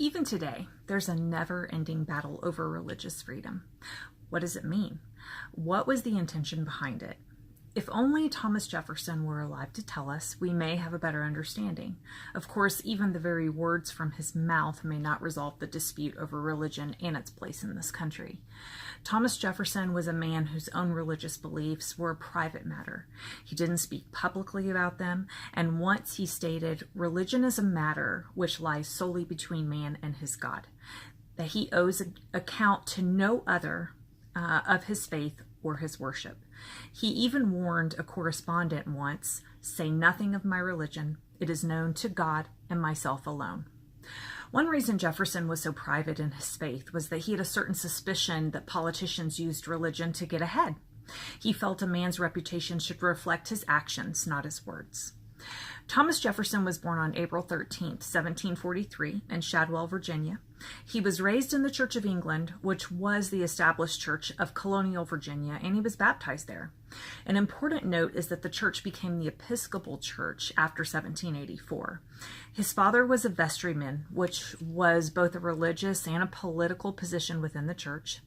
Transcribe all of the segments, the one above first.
Even today, there's a never-ending battle over religious freedom. What does it mean? What was the intention behind it? If only Thomas Jefferson were alive to tell us, we may have a better understanding. Of course, even the very words from his mouth may not resolve the dispute over religion and its place in this country. Thomas Jefferson was a man whose own religious beliefs were a private matter. He didn't speak publicly about them, and once he stated, "Religion is a matter which lies solely between man and his God," that he owes account to no other of his faith or his worship. He even warned a correspondent once, "Say nothing of my religion. It is known to God and myself alone." One reason Jefferson was so private in his faith was that he had a certain suspicion that politicians used religion to get ahead. He felt a man's reputation should reflect his actions, not his words. Thomas Jefferson was born on April 13th, 1743, in Shadwell, Virginia. He was raised in the Church of England, which was the established church of colonial Virginia, and he was baptized there. An important note is that the church became the Episcopal Church after 1784. His father was a vestryman, which was both a religious and a political position within the church.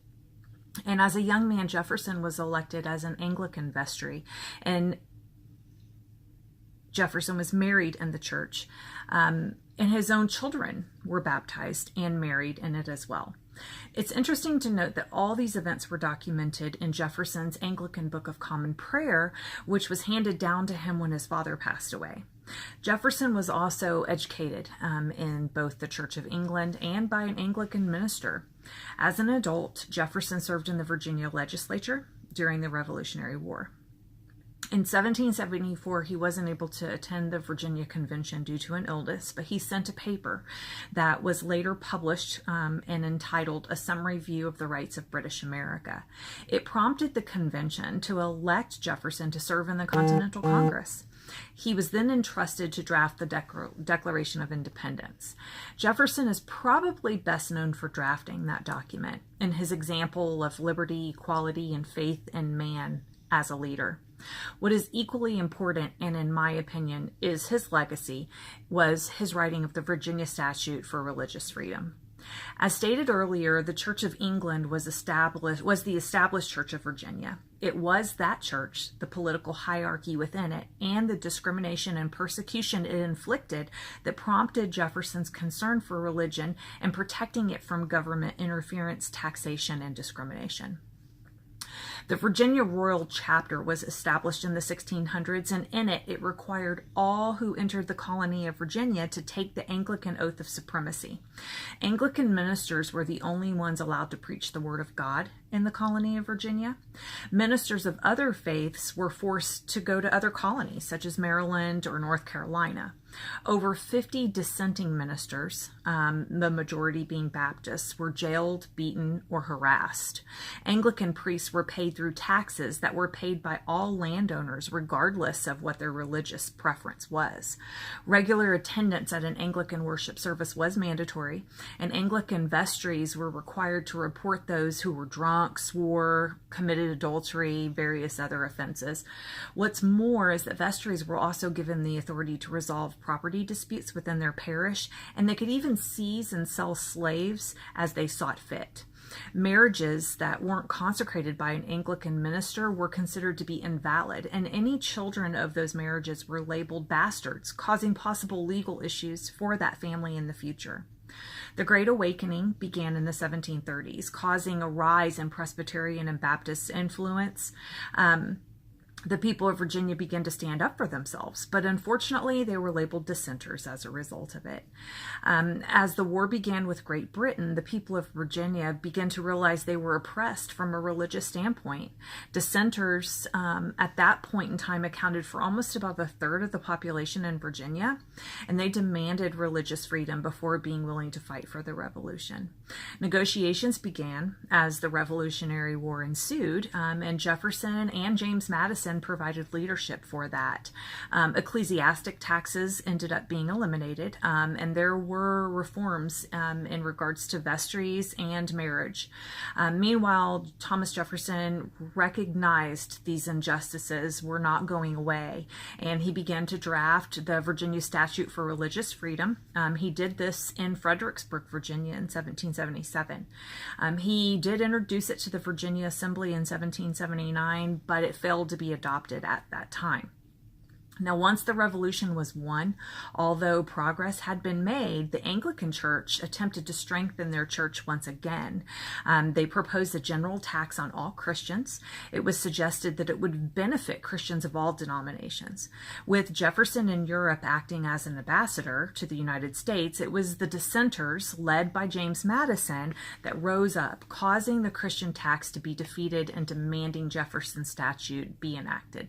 And as a young man, Jefferson was elected as an Anglican vestry, and Jefferson was married in the church, and his own children were baptized and married in it as well. It's interesting to note that all these events were documented in Jefferson's Anglican Book of Common Prayer, which was handed down to him when his father passed away. Jefferson was also educated in both the Church of England and by an Anglican minister. As an adult, Jefferson served in the Virginia legislature during the Revolutionary War. In 1774, he wasn't able to attend the Virginia Convention due to an illness, but he sent a paper that was later published and entitled "A Summary View of the Rights of British America." It prompted the convention to elect Jefferson to serve in the Continental Congress. He was then entrusted to draft the Declaration of Independence. Jefferson is probably best known for drafting that document and his example of liberty, equality, and faith in man as a leader. What is equally important, and in my opinion, is his legacy, was his writing of the Virginia Statute for Religious Freedom. As stated earlier, the Church of England was the established Church of Virginia. It was that church, the political hierarchy within it, and the discrimination and persecution it inflicted that prompted Jefferson's concern for religion and protecting it from government interference, taxation, and discrimination. The Virginia Royal Chapter was established in the 1600s, and in it, it required all who entered the colony of Virginia to take the Anglican oath of supremacy. Anglican ministers were the only ones allowed to preach the word of God in the colony of Virginia. Ministers of other faiths were forced to go to other colonies, such as Maryland or North Carolina. Over 50 dissenting ministers, the majority being Baptists, were jailed, beaten, or harassed. Anglican priests were paid through taxes that were paid by all landowners, regardless of what their religious preference was. Regular attendance at an Anglican worship service was mandatory, and Anglican vestries were required to report those who were drunk, swore, committed adultery, various other offenses. What's more is that vestries were also given the authority to resolve property disputes within their parish, and they could even seize and sell slaves as they saw fit. Marriages that weren't consecrated by an Anglican minister were considered to be invalid, and any children of those marriages were labeled bastards, causing possible legal issues for that family in the future. The Great Awakening began in the 1730s, causing a rise in Presbyterian and Baptist influence. The people of Virginia began to stand up for themselves, but unfortunately they were labeled dissenters as a result of it. As the war began with Great Britain, the people of Virginia began to realize they were oppressed from a religious standpoint. Dissenters at that point in time accounted for almost about a third of the population in Virginia, and they demanded religious freedom before being willing to fight for the revolution. Negotiations began as the Revolutionary War ensued, and Jefferson and James Madison Jefferson provided leadership for that. Ecclesiastic taxes ended up being eliminated, and there were reforms in regards to vestries and marriage. Meanwhile, Thomas Jefferson recognized these injustices were not going away, and he began to draft the Virginia Statute for Religious Freedom. He did this in Fredericksburg, Virginia in 1777. He did introduce it to the Virginia Assembly in 1779, but it failed to be adopted at that time. Now, once the Revolution was won, although progress had been made, the Anglican Church attempted to strengthen their church once again. They proposed a general tax on all Christians. It was suggested that it would benefit Christians of all denominations. With Jefferson in Europe acting as an ambassador to the United States, it was the dissenters, led by James Madison, that rose up, causing the Christian tax to be defeated and demanding Jefferson's statute be enacted.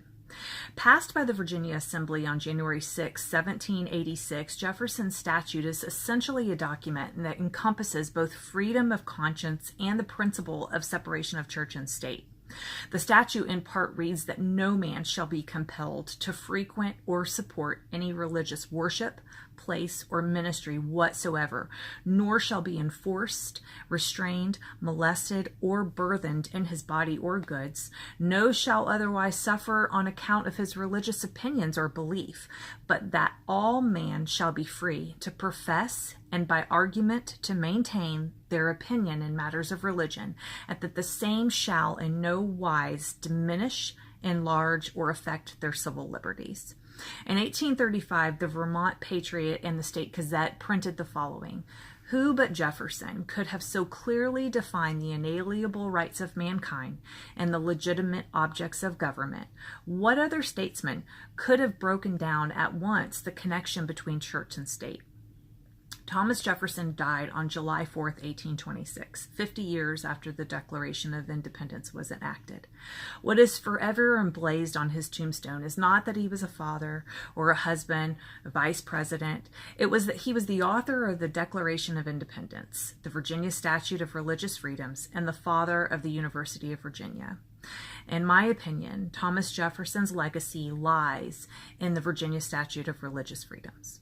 Passed by the Virginia Assembly on January 6, 1786, Jefferson's statute is essentially a document that encompasses both freedom of conscience and the principle of separation of church and state. The statute in part reads that no man shall be compelled to frequent or support any religious worship, place, or ministry whatsoever, nor shall be enforced, restrained, molested, or burthened in his body or goods, no shall otherwise suffer on account of his religious opinions or belief, but that all man shall be free to profess and by argument to maintain their opinion in matters of religion, and that the same shall in no wise diminish, enlarge, or affect their civil liberties. In 1835, the Vermont Patriot and the State Gazette printed the following: "Who but Jefferson could have so clearly defined the inalienable rights of mankind and the legitimate objects of government? What other statesman could have broken down at once the connection between church and state?" Thomas Jefferson died on July 4th, 1826, 50 years after the Declaration of Independence was enacted. What is forever emblazoned on his tombstone is not that he was a father or a husband, a vice president. It was that he was the author of the Declaration of Independence, the Virginia Statute of Religious Freedoms, and the father of the University of Virginia. In my opinion, Thomas Jefferson's legacy lies in the Virginia Statute of Religious Freedoms.